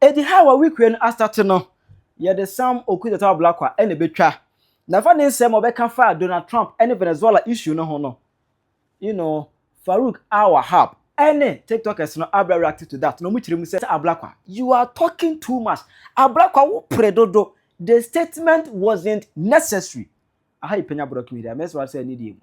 edi how we kwen astart no ye the Sam Okudzeto Ablakwa ene betwa na fa ne nsem obeka fa Donald Trump ene Venezuela issue no ho no you know Farouk Al-Wahab ene TikTokers no abra react to that no mu kire mu say Ablakwa you are talking too much Ablakwa wo predodo the statement wasn't necessary aha Penyah block media mess what say need you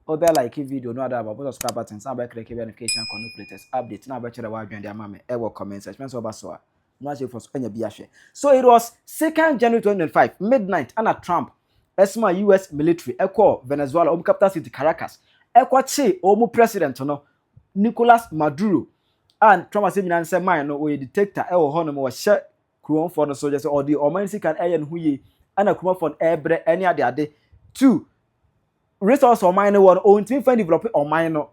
obe like video no other about subscribe button some be click notification on latest update na be chere wa adwen dia mama e wo comment section so ba so no say for anya bi ahwe so it was 2nd January 2025 midnight and Trump esma US military echo Venezuela capital city Caracas echo chi omu president no Nicolas Maduro and Trump say nyina say man no we dictator e wo ho no mo hye kruon for no soldiers or the omansi can eye no huye ana kruon for ebre any ade 2 resource or mine one on team find develop or mine no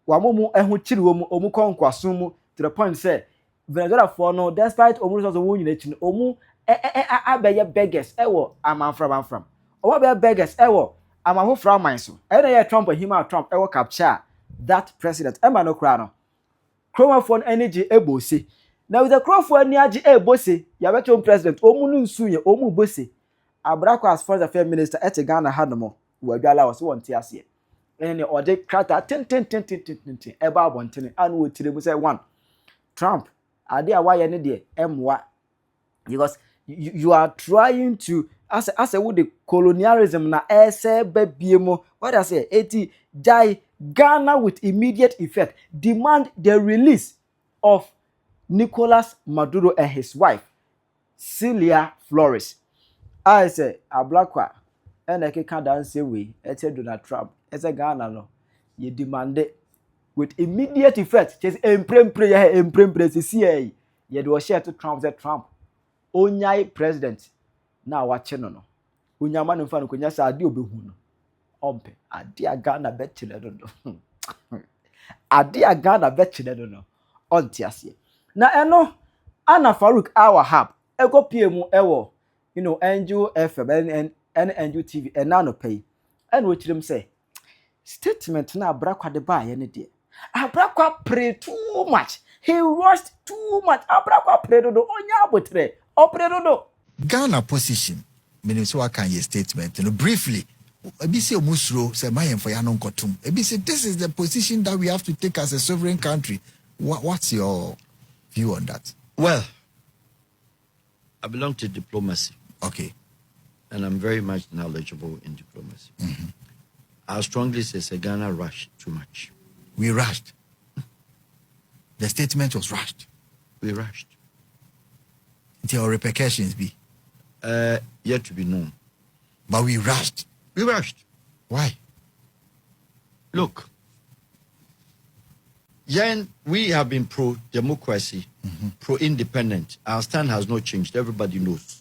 wamomu ehu chiri womu omu konkwaso mu to the point say Venezuela for no despite omu resource wo nyina chi omu abeye beggars ewo amanfram omu abeye beggars ewo amanfra man so e na ye Trump hima Trump ewo capture that president ema no kra no chroma phone energy ebose now with the crowfo ani age ebose ya beto president omu nu nsuye omu bose Ablakwa as foreign affairs minister ete Ghana hadmo Wabala was one tiasie. And or they crata ten eba bontene and we tell say one Trump are there why any day M1 because you are trying to as with the colonialism na ese bebiemo what I say 80 die Ghana with immediate effect demand the release of Nicolas Maduro and his wife Celia Flores. I say Ablakwa and I can't dance away. It's Donald Trump. It's a Ghana no. You demand it with immediate effect. Just imprem CIA. You do share to Trump that Trump. Onyai president. Now watching no. Unya man mfano kunya sa adi obehu no. Ompe. Adi Ghana betchile no. Adi Ghana betchile no. Ontiasie. Na eno ana Farouk Al-Wahab. Ego PM ewo. You know, Angel FM and Angel TV and now no pay. And what them say? Statement na Ablakwa de buy any day. Ablakwa pray too much. He rushed too much. Ablakwa pray do onya botre. O pray do. Ghana position. Venezuela can ye statement. You know, briefly. Ebisi omusro say mayen for ya non kotum. Ebisi this is the position that we have to take as a sovereign country. What's your view on that? Well, I belong to diplomacy. Okay. And I'm very much knowledgeable in diplomacy. Mm-hmm. I strongly say Ghana rushed too much. We rushed. The statement was rushed. We rushed. There are repercussions be? Yet to be known. But we rushed. We rushed. Why? Look, Yen, we have been pro-democracy, pro-independent. Our stand has not changed. Everybody knows.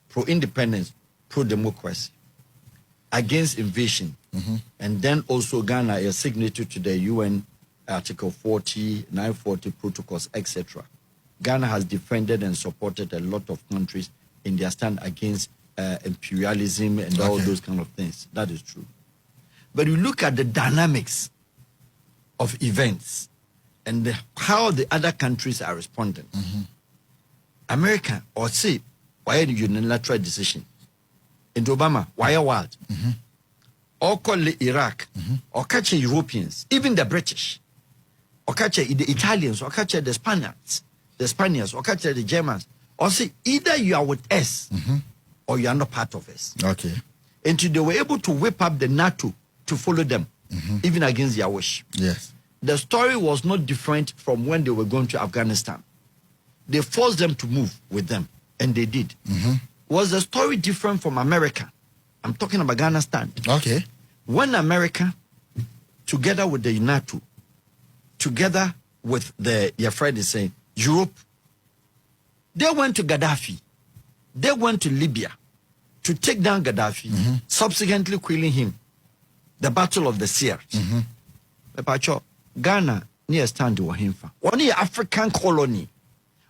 Pro-independence, pro-democracy, against invasion. And then also Ghana is signatory to the UN Article 40, 940 protocols, etc. Ghana has defended and supported a lot of countries in their stand against imperialism and all those kind of things. That is true. But you look at the dynamics of events and how the other countries are responding. America, or say, why a unilateral decision? In Obama, why a wild? Or call Iraq, or catch Europeans, even the British, or catch the Italians, or catch the Spaniards, or catch the Germans, or say either you are with us or you are not part of us. Okay. And they were able to whip up the NATO to follow them, even against their wish. Yes. The story was not different from when they were going to Afghanistan. They forced them to move with them, and they did. Was the story different from America? I'm talking about Afghanistan. Okay. When America, together with the NATO, together with the, your friend is saying, Europe, they went to Gaddafi. They went to Libya to take down Gaddafi, subsequently killing him. The Battle of the Seers. Ghana, near stand to Wahimfa. Only African colony,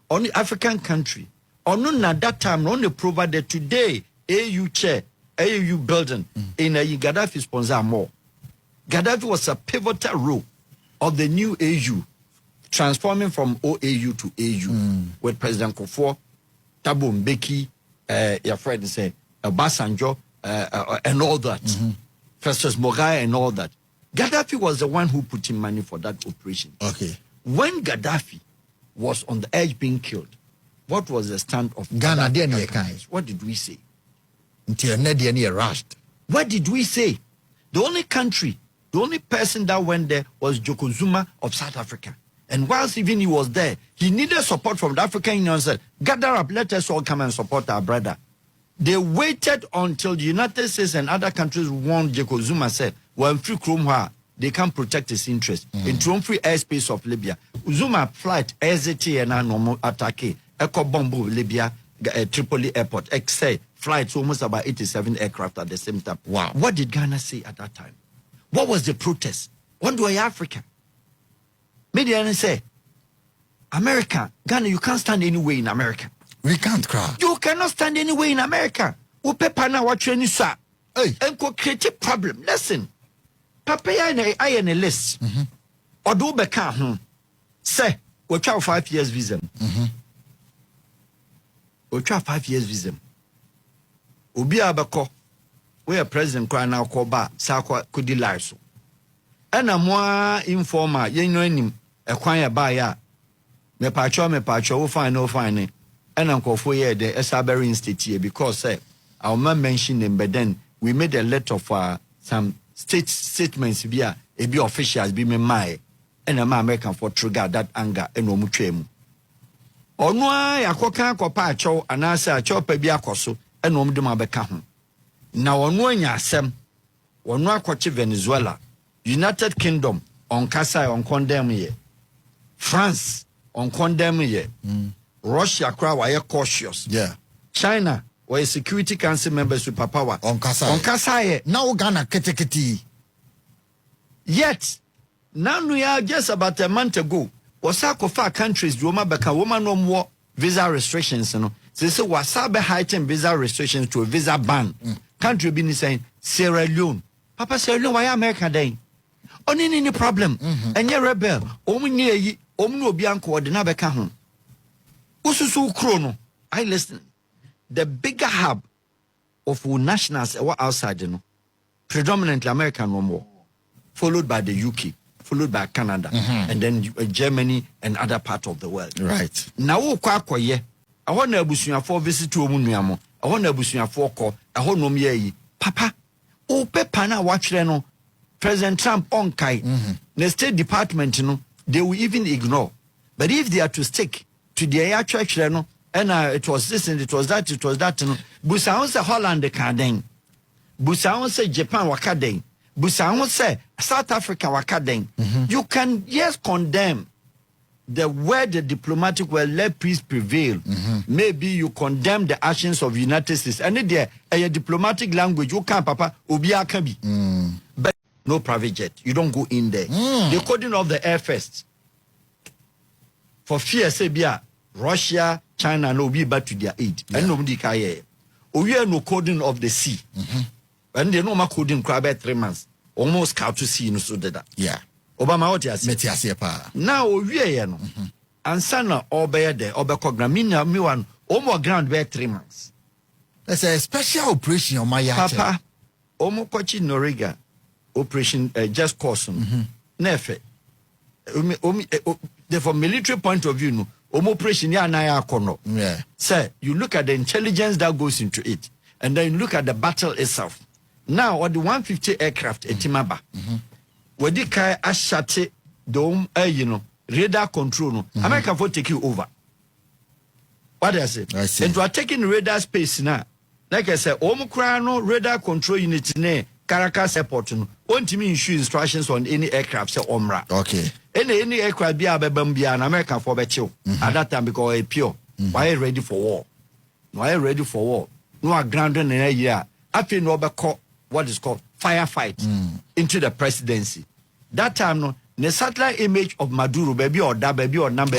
only African country. Only at that time, only provided today, AU chair, AU building in a Gaddafi sponsor more. Gaddafi was a pivotal role of the new AU transforming from OAU to AU with President Kufuor, Thabo Mbeki, your friend say, Obasanjo, and all that. Festus Mogae and all that. Gaddafi was the one who put in money for that operation. Okay. When Gaddafi was on the edge being killed, what was the stand of Ghana? What did we say? Until Nedi rushed. What did we say? The only country, the only person that went there was Joko Zuma of South Africa. And whilst even he was there, he needed support from the African Union and said, gather up, let us all come and support our brother. They waited until the United States and other countries warned Joko Zuma, said, well, free Krumwa, they can protect his interest. In free airspace of Libya. Zuma flight, SAT and normal attack, Echo Bombo, Libya, Tripoli airport, except flights almost about 87 aircraft at the same time. Wow. What did Ghana say at that time? What was the protest? What do Africa? Media say, America, Ghana, you can't stand anywhere in America. We can't cry. You cannot stand anywhere in America. We pay now what you say. Hey. And go create a problem. Listen. Papa I in a list. Or do beka say we try 5 years visa. We try 5 years visa. Obi abako we a president cry now call ba sa could live so. And I'm more informer, you know him a quiet by ya. Me pacho, we find no fine. And Uncle Foyer, the Esaberi Institute, because our man mentioned him, but then we made a letter for some statements via a be officials be me my and a American for trigger that anger and no mutuemu. Or no, I coca copacho and answer a chop a biacoso and no mabeka. Now on one yasem, one no Venezuela, United Kingdom on Casa on condemn ye, France on condemn ye. Russia cry were cautious. Yeah. China were Security Council members superpower. On Kasai. Now Ghana keteketi. Yet, now we are just about a month ago. Wasako far countries Roma Baka woman no more visa restrictions. You know. They say Wasabe heightened visa restrictions to a visa ban. Country been saying Sierra Leone. Papa Sierra Leone, why America day? Only any problem. And your rebel, Omni Omno Bianco or the Nabeka home. Ususu Chrono, I listen. The bigger hub of nationals outside, you know, predominantly American no more, followed by the UK, followed by Canada, and then Germany and other parts of the world. Right. Now, I want to busuya for visit to Omunyamo. I want to busuya for call. I want no ye. Papa, oh, Pepana watch no. President Trump on Kai, the State Department, you know, they will even ignore. But if they are to stick to the actual channel, and it was this and it was that, you know. Busaon say Holland Kadeng. Busaon say Japan Wakadeng. Busaon say South Africa Wakadeng. You can yes condemn the word the diplomatic will let peace prevail. Maybe you condemn the actions of United States. And there a diplomatic language, you can't papa Ubia can be. But no private jet. You don't go in there. The coding of the air first. For fear say Russia, China no be back to their aid. And nobody can. We are no coding of the sea. And they no ma coding crab 3 months. Almost out to sea no so that. Yeah. Obama what yes. Metiasia pa. Now we are no. And sana obey there, obekogramina me one almost ground where 3 months. That's a special operation on my yacht. Papa, Omo Kochi Noriga operation just cause Nefe. From military point of view, no, operation ya na ya kono. Yeah. Sir, you look at the intelligence that goes into it, and then you look at the battle itself. Now, what the 150 aircraft at Timaba, where the kai ashate dome, you know, radar control, no, America for take you over. What I say? I see. And you are taking radar space now. Like I said, no radar control unit ne Caracas airport no. Won't mean issue instructions on any aircraft say omra. Okay. Any aircraft be an American for becho at that time because a pure. Why ready for war? Why ready for war? No are grounded in a year. I feel no call what is called firefight into the presidency. That time no the satellite image of Maduro baby or da baby or number.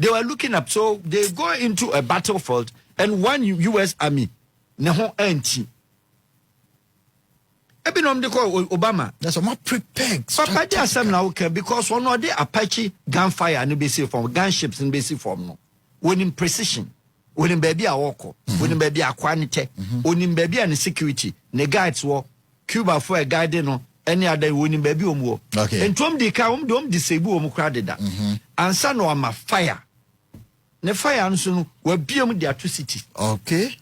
They were looking up, so they go into a battlefield and one US army. Neho anti. Ebi nom de call Obama. That's a more prepared. Papa dey asem na okay because one of the Apache gunfire no be safe from gunships no be safe from no. When in precision, when in baby a walk, when in baby a quantity, when in baby and security, ne guides war Cuba for a guide no any other winning baby omo. Okay. And tom de ka dom disable omo crowded that. And son no am fire. Ne fire nso no we biom the atrocity. Okay.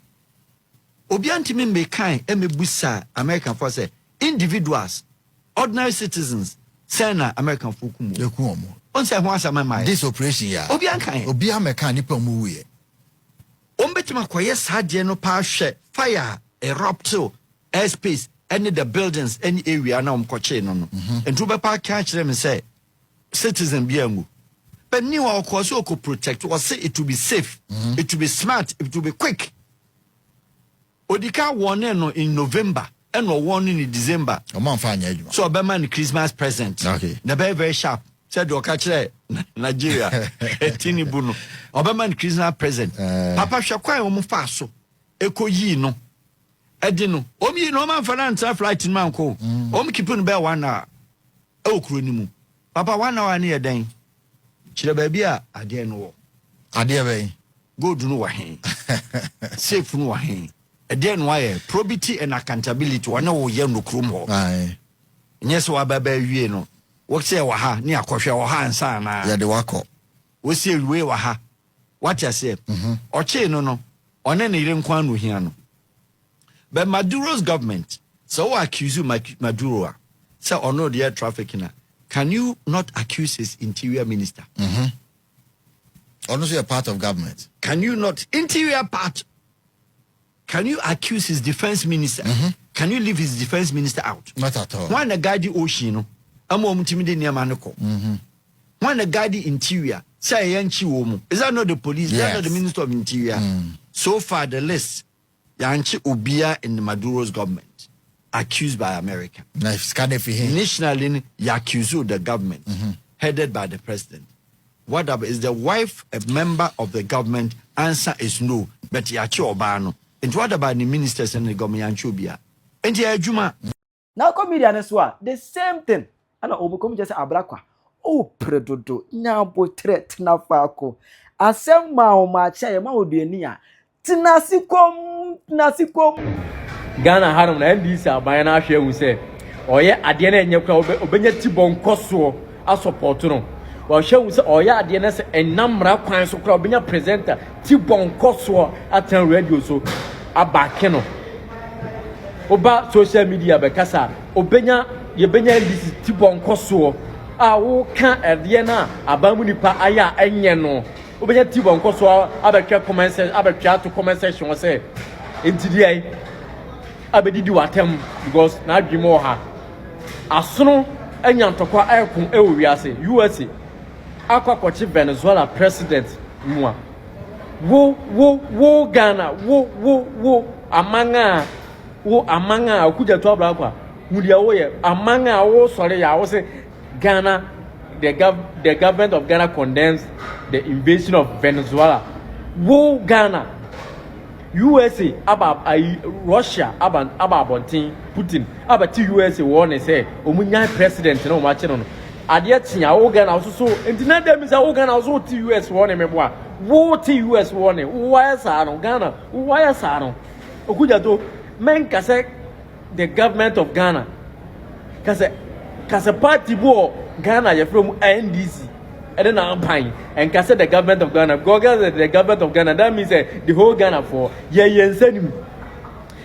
Obi antimi me kan e me busa American for say individuals, ordinary citizens, say na American folk mu. Ekuomo. On say ho asama mai. This operation ya. Obi ankan. Obi ameka nipa mu we. On betima koye sadie no pa hwe fire erupt airspace any the buildings any area na omkoche no no. Entu be pa ka kire me say citizen bi angu. But ni wa cause o protect or say it will be safe, it will be smart, it will be quick. Odika warning no in November and no warning in December. So Obama Christmas present. Okay. Na very sharp. Said you catch Nigeria. Tini Buno. Obama Christmas present. Papa Shakwa omo faso. Eko yi no. Edino. Omi no man finance flight in man ko. Omi kipun be 1 hour. E okuro ni mu. Papa 1 hour ni eden. Chire baby a ade no. Ade be. Go do no wa hen. Safe no wa hen. Then why probity and accountability one wo ye no krum ho. Aye. Nyese wa baba wie no. Wo se wa ha ni akohwe wa ha ansa na. Ya de wako. Wo se wie wa ha. What you say? Oche no no. One na ire nkwa no hia no. But Maduro's government so accuse Maduro. Say ono the air trafficking. Can you not accuse his interior minister? Honestly a part of government. Can you not interior part? Can you accuse his defense minister? Can you leave his defense minister out? Not at all. One a guide the ocean, amo mtimide near Manoko. One a guide the interior, say yanchi woman. Is that not the police? Is that not the minister of interior? So far, the list yanchi ubia in the Maduro's government accused by America. Nationally, you accuse the government headed by the president. What up is the wife a member of the government? Answer is no. But yachi obano. And what about the ministers and the government chubia? And yeah, Juma. Now comedian as well. The same thing. And Obukom just Ablakwa. Oh, predodo. Now portrait na fako. Asem ma o ma cha ye ma oduania. Tinasikom. Ghana harum na NDC aban na ahwe hu se. Oye ade na enye kwa obenya tibon koso a support no. Wa hwe hu se oye ade na se enamra kwan so kwa obenya presenter tibon koso atan radio so abake no. Oba social media be kasa obenya yebenya NDC tibon koso a wo ka ade na abamu nipa aya enye no. Obenya tibon koso abetwa comment section abetwa to comment section say entidi ai abedidi watem because na adwimo ha asono anyantokwa ayekun ewo wiase USA akwakochi Venezuela president nwa wo Ghana wo amanga Okudzeto Ablakwa mudia wo ye amanga wo sore ya wo say Ghana the government of Ghana condemns the invasion of Venezuela. Wo Ghana USA Russia abontin Putin abati USA warning say omunya president na omache no ade tia wo Ghana so entina dem say wo Ghana so ti US warning meboa wo ti US warning why sa no Ghana why sa no Okudzeto men kase the government of Ghana kase party bo Ghana ye from NDC and then and can say the government of Ghana. The government of Ghana. That means the whole Ghana for yensenim.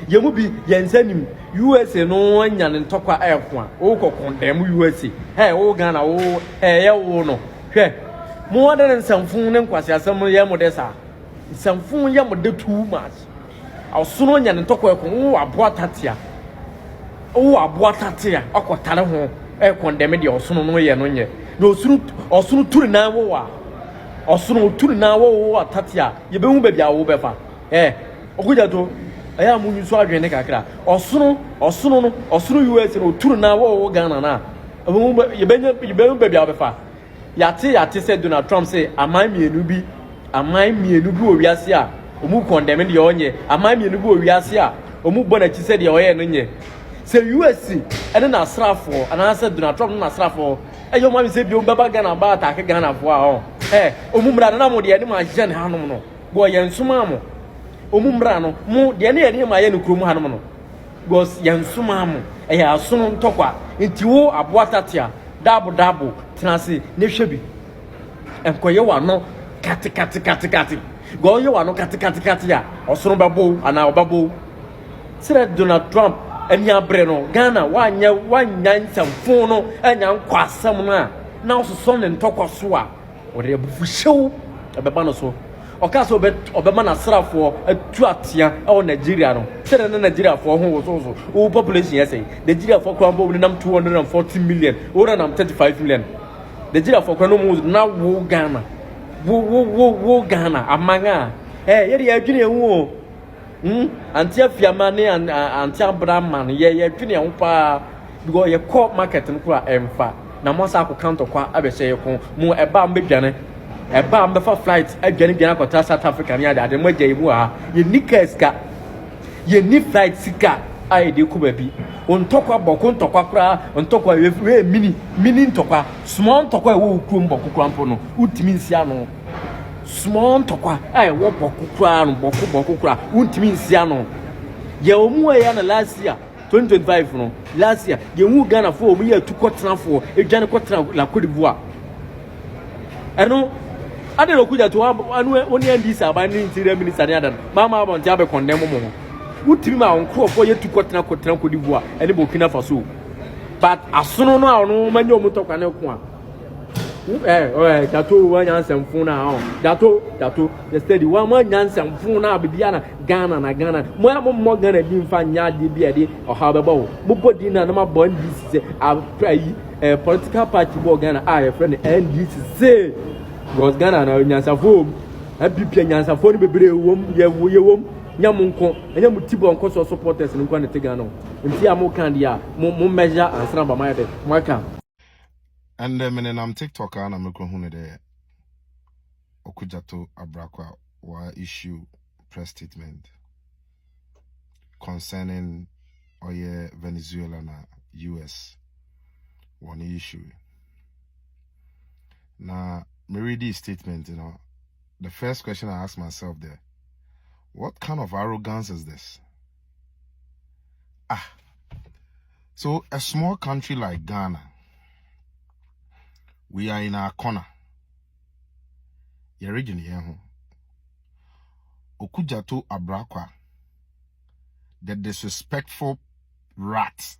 Yemubi yensenim. USA no one yan talk about airport. Oh, condemn USA. Hey, oh Ghana. Oh, hey, oh no. Hey, more than some phone and quasi some yamodesa. Some phone yamode too much. I'll soon yan talk about oh, abuatatia. Oh, abuatatia. Aquatana home. Eh, condemn the osono no ye. No osunu turi na wo osunu turi na wo tatia ye be hu ba bia wo befa Okudzeto aya munyu so adwene kakra osunu US no turi na wo Ghana na ye be hu ba bia befa yate say Donald Trump say aman mienu bi wo wiase a omu condemn de onye aman mienu bi wo wiase a omu bona chi say de oye no nye say USC and then asrafo and I said Donald Trump na asrafo e yo ma say bi o baba Ghana ba attack Ghana fo a omumra na mo de ne ma je ne hanom no go ye nsoma mo omumra no mo de ne ma ye ne kurom hanom no go ye nsoma mo e ya asono ntokwa nti wo aboatatia dabo tenase ne hwebi enkoye wa no kati go ye wa no kati ya osono babo ana obabo sire Donald Trump enya bre no Ghana wanya nsamfo no enya nkwasam no a na ososo ne ntokwa so a ore bufu hyew ebeba no so okaso obema na srafo atu atia e Nigeria no sire na Nigeria fo ho so o population yes Nigeria fo kwa mbo nam 240 million ora nam 35 million Nigeria fo kwa no mu na wo Ghana wo Ghana amanga yeri adwene ehu anti afiama ne anti abraham ye adwene ehu pa because ye call market nkura emfa na mo sa ko counter kwa abehye ye ko mu eba mbedwane eba mbefa flight adwane akota South Africa ne ade mo gye mu ha ye nikeska ye ni flight sika ai de ko babi ontokwa boko ntokwa kura ontokwa we mini ntokwa small ntokwa wo kurom boko krampo no utimi nsia no small ntokwa ai wo boko kura no boko kura utimi nsia no ye omu ya na last year 2025 no last year ye wu Ghana fo omu ye tukotena fo edwane kotena la Côte d'Ivoire eno ade Okudzeto anu oni ndisa abani interior minister ne adan mama abon ti abe condemn mo utimi ma onkrofo ye tukotena Côte d'Ivoire ene Burkina Faso but asono no a no manya omutokwa ne ko a dato wanya nsamfu na dato the steady wa manya nsamfu na bibia na Ghana mo Ghana bi mfa nya de bia de oha beba wo bobodi na ma bo NDC se a political party bo Ghana a your friend NDC say because Ghana na nyansafo abipia nyansafo ni bebre wom ye wom nyamunko nyamutibo nko so supporters ni kwa ne Ghana nti amokan dia mo measure ansra ba my de mwaka. And then I'm TikTok and I'm looking at the Okudzeto Ablakwa will issue press statement concerning Venezuela and US one issue. Now, me read this statement, the first question I ask myself there, what kind of arrogance is this? So a small country like Ghana, we are in our corner. Your region here. Okudzeto Ablakwa, the disrespectful rat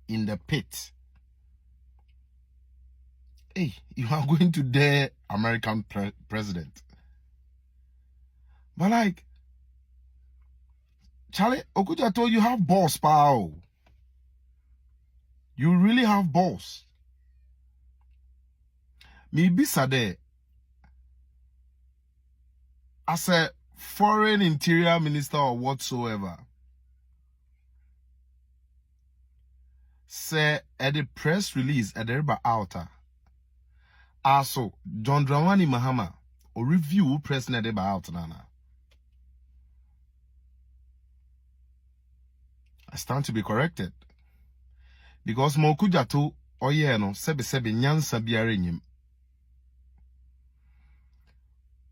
in the pit. Hey, you are going to dare American president. But like, Charlie, Okudzeto, you have balls, pal. You really have balls. Maybe Sade, as a foreign interior minister or whatsoever, say at the press release at the River Outer, also John Dramani Mahama or review press at the River Outer Nana. I stand to be corrected because Okudzeto oyeno sebe nyansa biare nyim.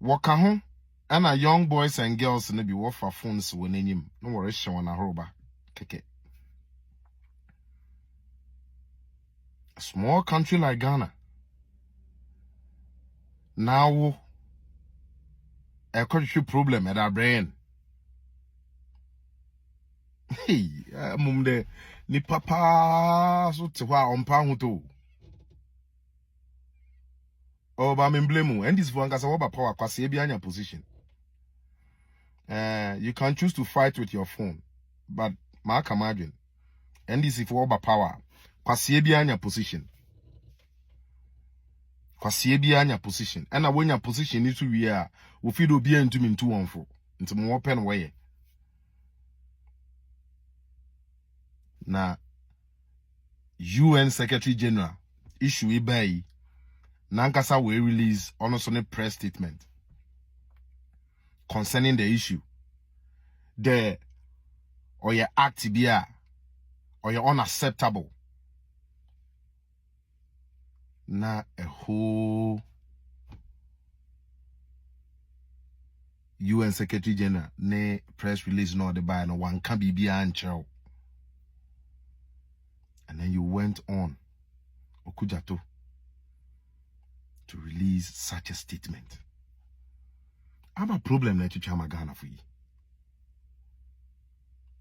Wakaho and young boys and girls in the be for phones when him no worry showing a roba keke. A small country like Ghana now a country problem at our brain. Hey, mumde ni papa so tewa ompa huto. Oh, but I'm blame and this one has a power kwasi behind your position. You can choose to fight with your phone, but mark imagine. And this is for power. Kwasi behind your position. Kwasi behind your position. And when your position is to be we feel be into me 214 into more open way. Now, UN Secretary General issue by Nankasa will release almost on a press statement concerning the issue. The or your act or you're unacceptable. Na a whole UN Secretary General ne press release no the buy no one can be behind. And then you went on Okudzeto to release such a statement. I have a problem na chichama Ghana for you.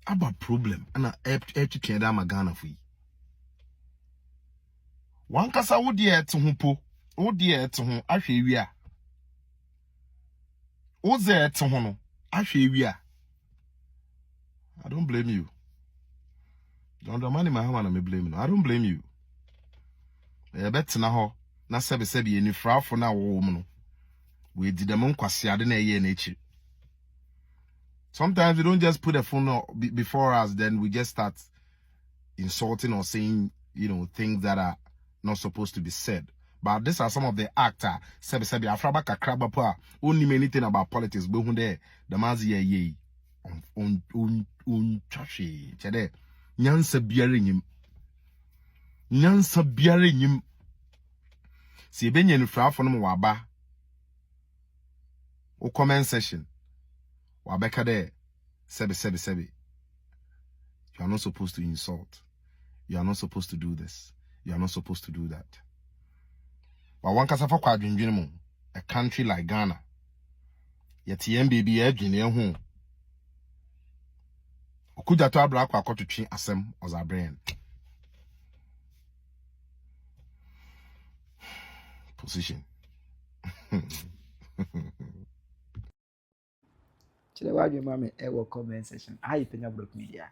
I have a problem and I have to change that Ghana for you. One kasa wo de to ho po, wo de to ho ahwe wi a. Wo ze to ho no ahwe wi a. I don't blame you. Don't money my hand and me blame no. I don't blame you. Bet na ho na sebe ni frafo na wo no. We did them nkwase ade na eye na echi. Sometimes we don't just put the phone before us, then we just start insulting or saying, things that are not supposed to be said. But these are some of the actor sebe afraba kakraba pa only anything about politics but who there the man's ye on trashy chede nyansa biare nyim si ebenye no frafo no waba o comment section wabeka there sebe you are not supposed to insult, you are not supposed to do this, you are not supposed to do that. But one kasa for kwadwendwene a country like Ghana yet baby adwene ho Okudzeto Ablakwa akotwetwe asem oza brain position. Chile wa dwe mame e wo comment section. How you Penyah Media.